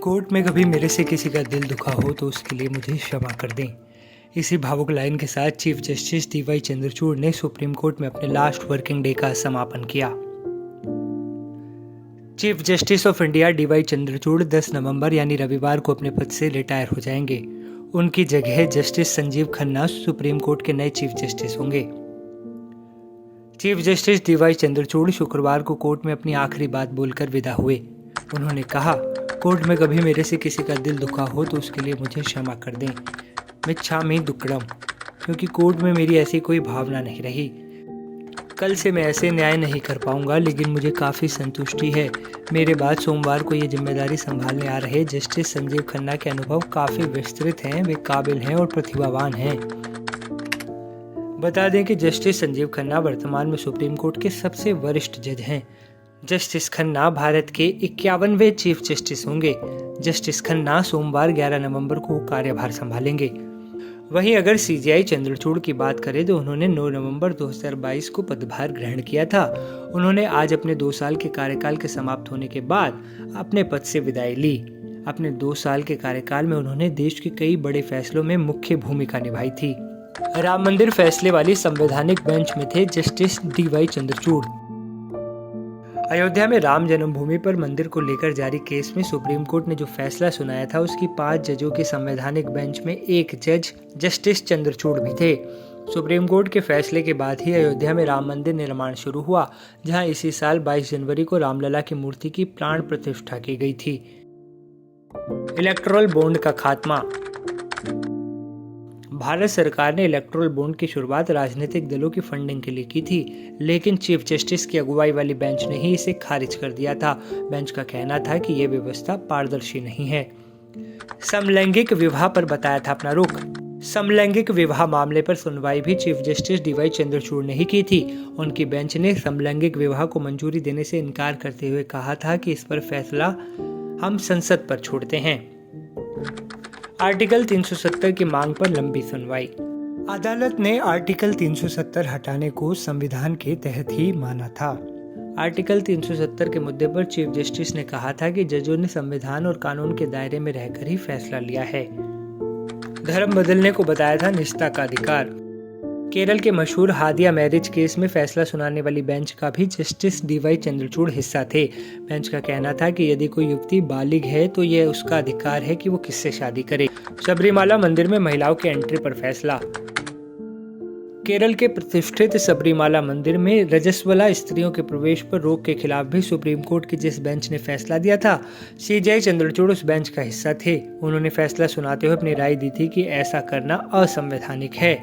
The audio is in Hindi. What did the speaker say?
कोर्ट में कभी मेरे से किसी का दिल दुखा हो तो उसके लिए मुझे क्षमा कर दें। इसी भावुक लाइन के साथ चीफ जस्टिस डीवाई चंद्रचूड़ ने सुप्रीम कोर्ट में अपने लास्ट वर्किंग डे का समापन किया। Chief justice of India DY Chandrachud 10 November यानी रविवार को अपने पद से रिटायर हो जाएंगे। उनकी जगह justice Sanjeev Khanna supreme court के नए चीफ जस्टिस होंगे। चीफ जस्टिस डीवाई चंद्रचूड़ शुक्रवार को कोर्ट में अपनी आखिरी बात बोलकर विदा हुए। उन्होंने कहा, कोर्ट में कभी मेरे से किसी का दिल दुखा हो तो उसके लिए मुझे क्षमा कर दें। मिच्छामि दुक्कड़म, क्योंकि कोर्ट में मेरी ऐसी कोई भावना नहीं रही। कल से मैं ऐसे न्याय नहीं कर पाऊंगा, लेकिन मुझे काफ़ी संतुष्टि है। मेरे बाद सोमवार को ये जिम्मेदारी संभालने आ रहे जस्टिस संजीव खन्ना के अनुभव काफ़ी विस्तृत हैं, वे काबिल हैं और प्रतिभावान हैं। बता दें कि जस्टिस संजीव खन्ना वर्तमान में सुप्रीम कोर्ट के सबसे वरिष्ठ जज हैं। जस्टिस खन्ना भारत के 51वें चीफ जस्टिस होंगे। जस्टिस खन्ना सोमवार 11 नवंबर को कार्यभार संभालेंगे। वहीं अगर सीजेआई चंद्रचूड़ की बात करें तो उन्होंने 9 नवंबर 2022 को पदभार ग्रहण किया था। उन्होंने आज अपने 2 साल के कार्यकाल के समाप्त होने के बाद अपने पद से विदाई ली। अपने 2 साल के कार्यकाल में उन्होंने देश के कई बड़े फैसलों में मुख्य भूमिका निभाई थी। राम मंदिर फैसले वाली संवैधानिक बेंच में थे जस्टिस डीवाई चंद्रचूड़। अयोध्या में राम जन्मभूमि पर मंदिर को लेकर जारी केस में सुप्रीम कोर्ट ने जो फैसला सुनाया था, उसकी 5 जजों की संवैधानिक बेंच में एक जज जस्टिस चंद्रचूड़ भी थे। सुप्रीम कोर्ट के फैसले के बाद ही अयोध्या में राम मंदिर निर्माण शुरू हुआ, जहां इसी साल 22 जनवरी को रामलला की मूर्ति की प्राण प्रतिष्ठा की गई थी। इलेक्टोरल बॉन्ड का खात्मा। भारत सरकार ने इलेक्टोरल बॉन्ड की शुरुआत राजनीतिक दलों की फंडिंग के लिए की थी, लेकिन चीफ जस्टिस की अगुवाई वाली बेंच ने ही इसे खारिज कर दिया था। बेंच का कहना था कि यह व्यवस्था पारदर्शी नहीं है। समलैंगिक विवाह पर बताया था अपना रुख। समलैंगिक विवाह मामले पर सुनवाई भी चीफ जस्टिस डीवाई चंद्रचूड़ ने ही की थी। उनकी बेंच ने समलैंगिक विवाह को मंजूरी देने से इनकार करते हुए कहा था कि इस पर फैसला हम संसद पर छोड़ते हैं। आर्टिकल 370 की मांग पर लंबी सुनवाई। अदालत ने आर्टिकल 370 हटाने को संविधान के तहत ही माना था। आर्टिकल 370 के मुद्दे पर चीफ जस्टिस ने कहा था कि जजों ने संविधान और कानून के दायरे में रहकर ही फैसला लिया है। धर्म बदलने को बताया था निजता का अधिकार। केरल के मशहूर हादिया मैरिज केस में फैसला सुनाने वाली बेंच का भी जस्टिस डीवाई चंद्रचूड़ हिस्सा थे। बेंच का कहना था कि यदि कोई युवती बालिग है तो यह उसका अधिकार है कि वो किससे शादी करे। सबरीमाला मंदिर में महिलाओं के एंट्री पर फैसला। केरल के प्रतिष्ठित सबरीमाला मंदिर में रजस्वला स्त्रियों के प्रवेश पर रोक के खिलाफ भी सुप्रीम कोर्ट की जिस बेंच ने फैसला दिया था, सीजेआई चंद्रचूड़ उस बेंच का हिस्सा थे। उन्होंने फैसला सुनाते हुए अपनी राय दी थी कि ऐसा करना असंवैधानिक है।